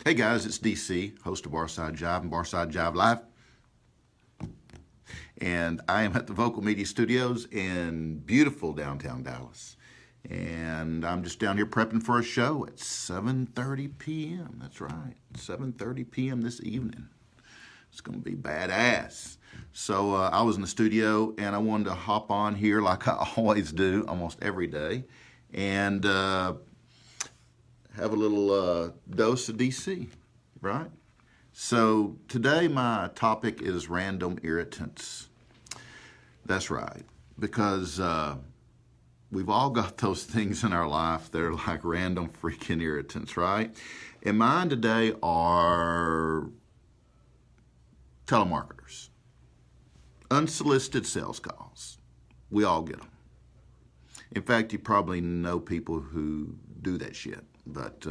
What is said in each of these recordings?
Hey guys, it's DC, host of Barside Jive and Barside Jive Live. And I am at the Vocal Media Studios in beautiful downtown Dallas. And I'm just down here prepping for a show at 7:30 p.m. That's right, 7:30 p.m. this evening. It's going to be badass. So I was in the studio and I wanted to hop on here like I always do almost every day and have a little dose of DC, right? So today my topic is random irritants. That's right, because we've all got those things in our life that are like random freaking irritants, right? And mine today are telemarketers, unsolicited sales calls. We all get them. In fact, you probably know people who do that shit. But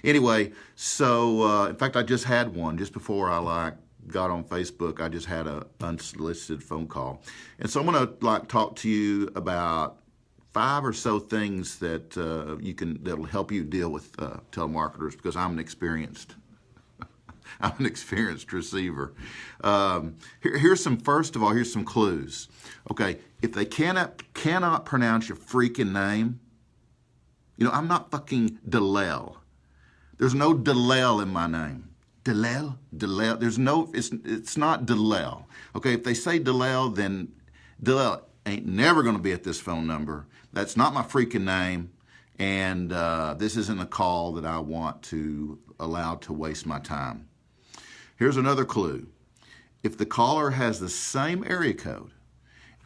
anyway, so in fact, I just had one just before I got on Facebook. I just had an unsolicited phone call, and so I'm gonna talk to you about 5 or so things that that'll help you deal with telemarketers, because I'm an experienced receiver. Here's some clues. Okay, if they cannot pronounce your freaking name. You know, I'm not fucking Dalel. There's no Dalel in my name. Dalel? There's no, it's not Dalel. Okay, if they say Dalel, then Dalel ain't never going to be at this phone number. That's not my freaking name. And this isn't a call that I want to allow to waste my time. Here's another clue. If the caller has the same area code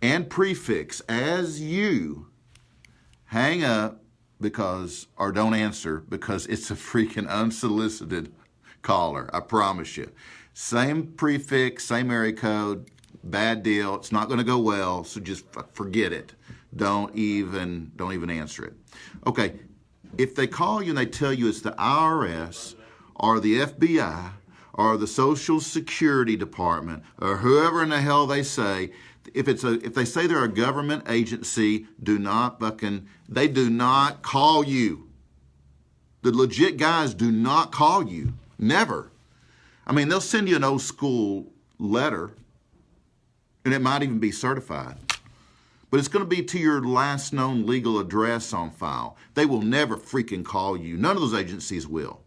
and prefix as you, hang up or don't answer, because it's a freaking unsolicited caller. I promise you. Same prefix, same area code, bad deal. It's not going to go well, so just forget it. Don't even answer it. Okay, if they call you and they tell you it's the IRS or the FBI or the Social Security Department or whoever in the hell they say, if they say they're a government agency, they do not call you. The legit guys do not call you. Never. I mean, they'll send you an old school letter, and it might even be certified. But it's going to be to your last known legal address on file. They will never freaking call you. None of those agencies will.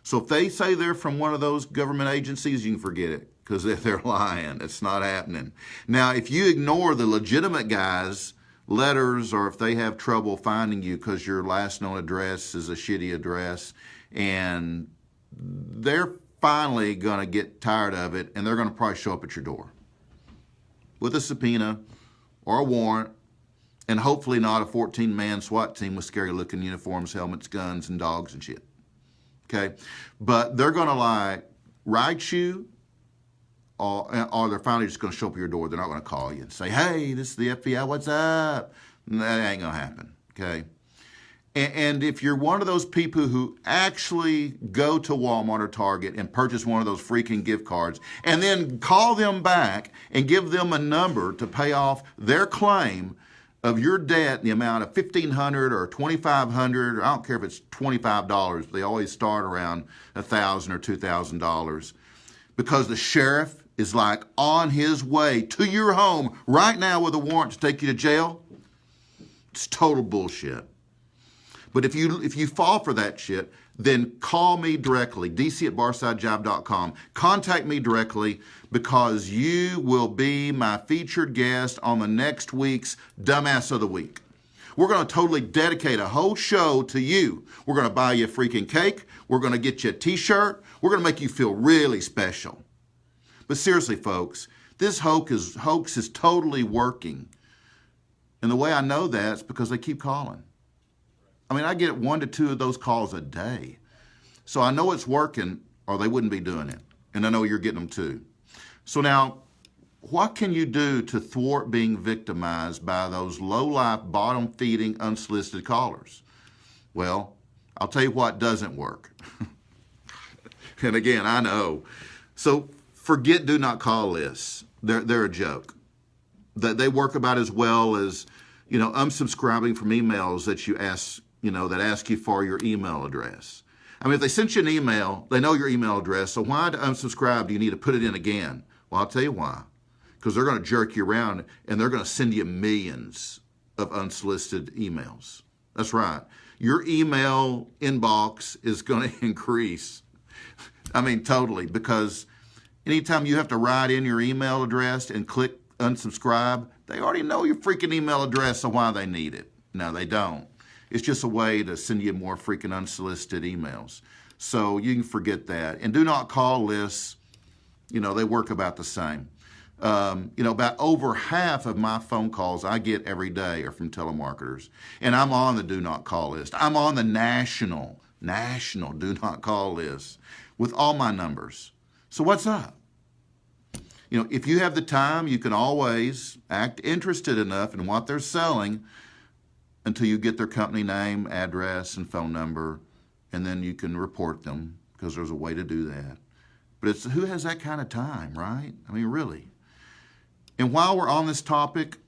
So if they say they're from one of those government agencies, you can forget it, because they're lying. It's not happening. Now, if you ignore the legitimate guys' letters, or if they have trouble finding you because your last known address is a shitty address, and they're finally going to get tired of it, and they're going to probably show up at your door with a subpoena or a warrant, and hopefully not a 14-man SWAT team with scary-looking uniforms, helmets, guns, and dogs and shit. Okay? But they're going to write you, or they're finally just going to show up at your door. They're not going to call you and say, hey, this is the FBI, what's up? That ain't going to happen, okay? And if you're one of those people who actually go to Walmart or Target and purchase one of those freaking gift cards and then call them back and give them a number to pay off their claim of your debt in the amount of $1,500 or $2,500, I don't care if it's $25, they always start around $1,000 or $2,000, because the sheriff is on his way to your home right now with a warrant to take you to jail. It's total bullshit. But if you fall for that shit, then call me directly, dc@barsidejive.com. Contact me directly, because you will be my featured guest on the next week's Dumbass of the Week. We're going to totally dedicate a whole show to you. We're going to buy you a freaking cake. We're going to get you a t-shirt. We're going to make you feel really special. But seriously, folks, this hoax is totally working. And the way I know that is because they keep calling. I mean, I get 1 to 2 of those calls a day. So I know it's working, or they wouldn't be doing it. And I know you're getting them too. So now, what can you do to thwart being victimized by those low-life, bottom-feeding, unsolicited callers? Well, I'll tell you what doesn't work. And again, I know. So forget do not call lists. They're a joke. They work about as well as, unsubscribing from emails that you ask, that ask you for your email address. I mean, if they sent you an email, they know your email address. So why to unsubscribe do you need to put it in again? Well, I'll tell you why. Because they're going to jerk you around and they're going to send you millions of unsolicited emails. That's right. Your email inbox is going to increase. I mean, totally. Because anytime you have to write in your email address and click unsubscribe, they already know your freaking email address, so why they need it? No, they don't. It's just a way to send you more freaking unsolicited emails. So you can forget that. And do not call lists, they work about the same. About over half of my phone calls I get every day are from telemarketers. And I'm on the do not call list. I'm on the national do not call list with all my numbers. So what's up? If you have the time, you can always act interested enough in what they're selling until you get their company name, address, and phone number, and then you can report them because there's a way to do that. But who has that kind of time, right? I mean, really. And while we're on this topic,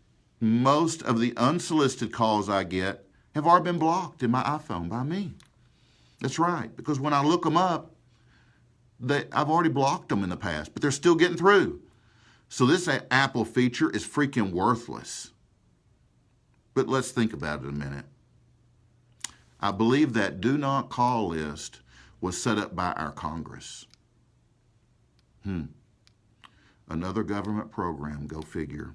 most of the unsolicited calls I get have already been blocked in my iPhone by me. That's right, because when I look them up, I've already blocked them in the past, but they're still getting through. So this Apple feature is freaking worthless. But let's think about it a minute. I believe that do not call list was set up by our Congress. Another government program, go figure.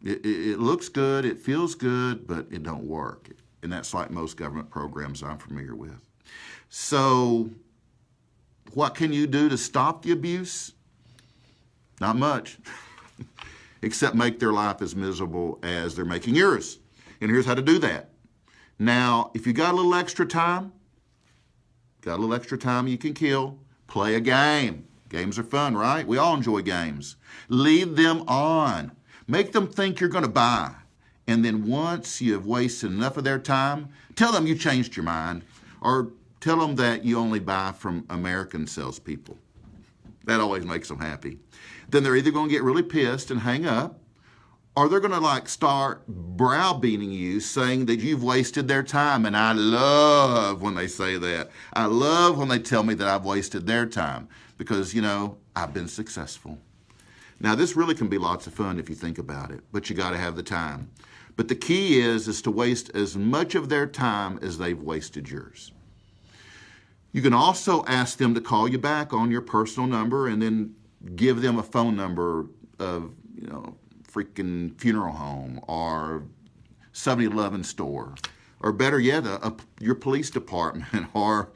It looks good, it feels good, but it don't work. And that's like most government programs I'm familiar with. So what can you do to stop the abuse? Not much, except make their life as miserable as they're making yours. And here's how to do that. Now, if you got a little extra time you can kill, play a game. Games are fun, right? We all enjoy games. Lead them on. Make them think you're going to buy. And then once you have wasted enough of their time, tell them you changed your mind, or tell them that you only buy from American salespeople. That always makes them happy. Then they're either going to get really pissed and hang up, or they're going to start browbeating you, saying that you've wasted their time. And I love when they say that. I love when they tell me that I've wasted their time because, I've been successful. Now, this really can be lots of fun if you think about it, but you got to have the time. But the key is to waste as much of their time as they've wasted yours. You can also ask them to call you back on your personal number and then give them a phone number of, freaking funeral home or 7-Eleven store, or better yet, your police department, or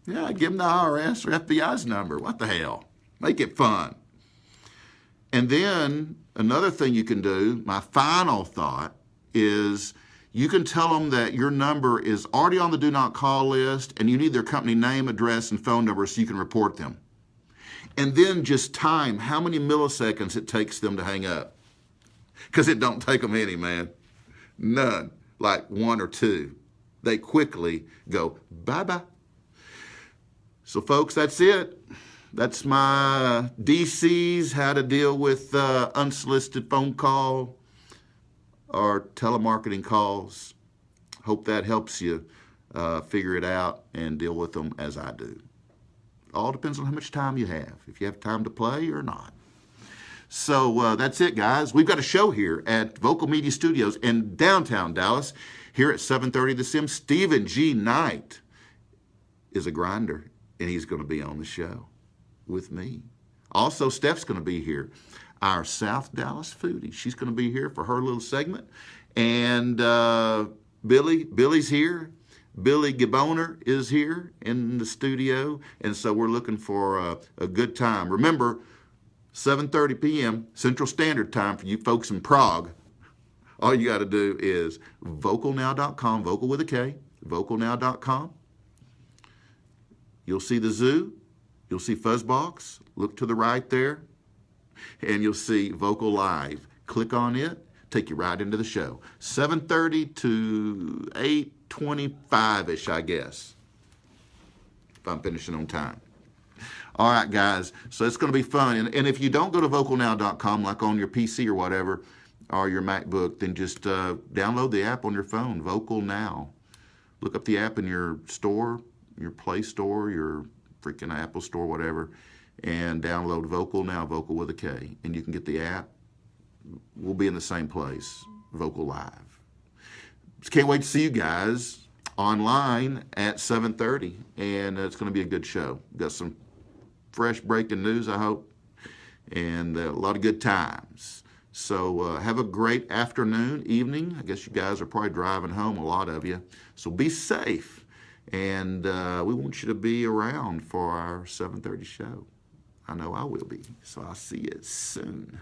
give them the IRS or FBI's number. What the hell? Make it fun. And then another thing you can do, my final thought, is you can tell them that your number is already on the do not call list and you need their company name, address, and phone number so you can report them. And then just time how many milliseconds it takes them to hang up. Because it don't take them any, man. None. Like 1 or 2. They quickly go, bye-bye. So, folks, that's it. That's my DC's how to deal with unsolicited phone call or telemarketing calls. Hope that helps you figure it out and deal with them as I do. All depends on how much time you have, if you have time to play or not. So that's it, guys. We've got a show here at Vocal Media Studios in downtown Dallas. Here at 7:30 The Sim, Stephen G. Knight is a grinder, and he's going to be on the show with me. Also, Steph's going to be here, our South Dallas foodie. She's going to be here for her little segment. And Billy's here. Billy Giboner is here in the studio, and so we're looking for a good time. Remember, 7:30 p.m. Central Standard Time for you folks in Prague. All you got to do is vocalnow.com, vocal with a K, vocalnow.com. You'll see the zoo. You'll see Fuzzbox. Look to the right there, and you'll see Vocal Live. Click on it. Take you right into the show. 7:30 to 8:25-ish, I guess, if I'm finishing on time. All right, guys, so it's going to be fun. And if you don't go to vocalnow.com, like on your PC or whatever, or your MacBook, then just download the app on your phone, Vocal Now. Look up the app in your store, your Play Store, your freaking Apple Store, whatever, and download Vocal Now, Vocal with a K, and you can get the app. We'll be in the same place, Vocal Live. Just can't wait to see you guys online at 7:30, and it's going to be a good show. Got some fresh breaking news, I hope, and a lot of good times. So have a great afternoon, evening. I guess you guys are probably driving home, a lot of you. So be safe, and we want you to be around for our 7:30 show. I know I will be, so I'll see you soon.